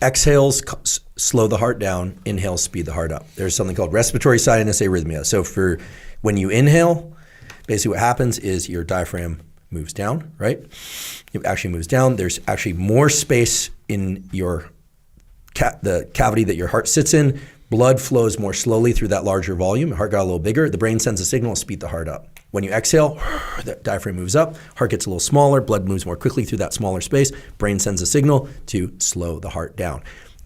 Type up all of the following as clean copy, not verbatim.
Exhales slow the heart down, inhales speed the heart up. There's something called respiratory sinus arrhythmia. So when you inhale, basically what happens is your diaphragm moves down, right? It actually moves down. There's actually more space in your the cavity that your heart sits in. Blood flows more slowly through that larger volume. The heart got a little bigger. The brain sends a signal to speed the heart up. When you exhale, the diaphragm moves up, heart gets a little smaller, blood moves more quickly through that smaller space, brain sends a signal to slow the heart down.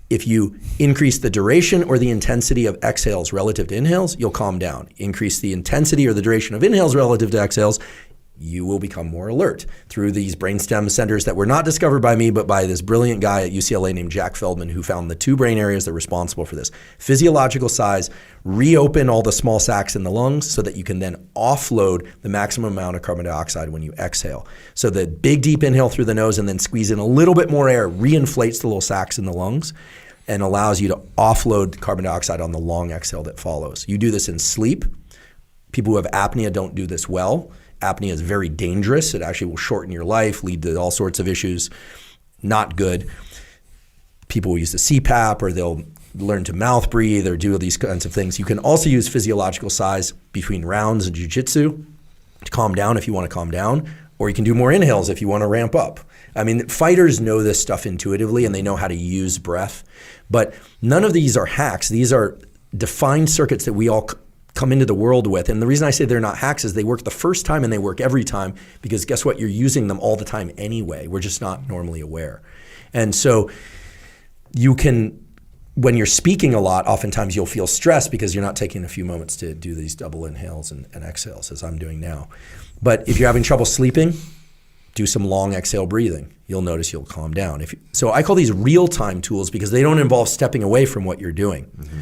If you increase the duration or the intensity of exhales relative to inhales, you'll calm down. Increase the intensity or the duration of inhales relative to exhales, you will become more alert through these brainstem centers that were not discovered by me, but by this brilliant guy at UCLA named Jack Feldman, who found the two brain areas that are responsible for this. Physiological sighs reopen all the small sacs in the lungs so that you can then offload the maximum amount of carbon dioxide when you exhale. So the big deep inhale through the nose and then squeeze in a little bit more air reinflates the little sacs in the lungs and allows you to offload carbon dioxide on the long exhale that follows. You do this in sleep. People who have apnea don't do this well. Apnea is very dangerous. It actually will shorten your life, lead to all sorts of issues. Not good. People will use the CPAP or they'll learn to mouth breathe or do these kinds of things. You can also use physiological sighs between rounds in jiu-jitsu to calm down if you want to calm down, or you can do more inhales if you want to ramp up. I mean, fighters know this stuff intuitively and they know how to use breath, but none of these are hacks. These are defined circuits that we all come into the world with. And the reason I say they're not hacks is they work the first time and they work every time, because guess what? You're using them all the time anyway. We're just not normally aware. And so you can, when you're speaking a lot, oftentimes you'll feel stressed because you're not taking a few moments to do these double inhales and exhales as I'm doing now. But if you're having trouble sleeping, do some long exhale breathing. You'll notice you'll calm down. So I call these real-time tools because they don't involve stepping away from what you're doing. Mm-hmm.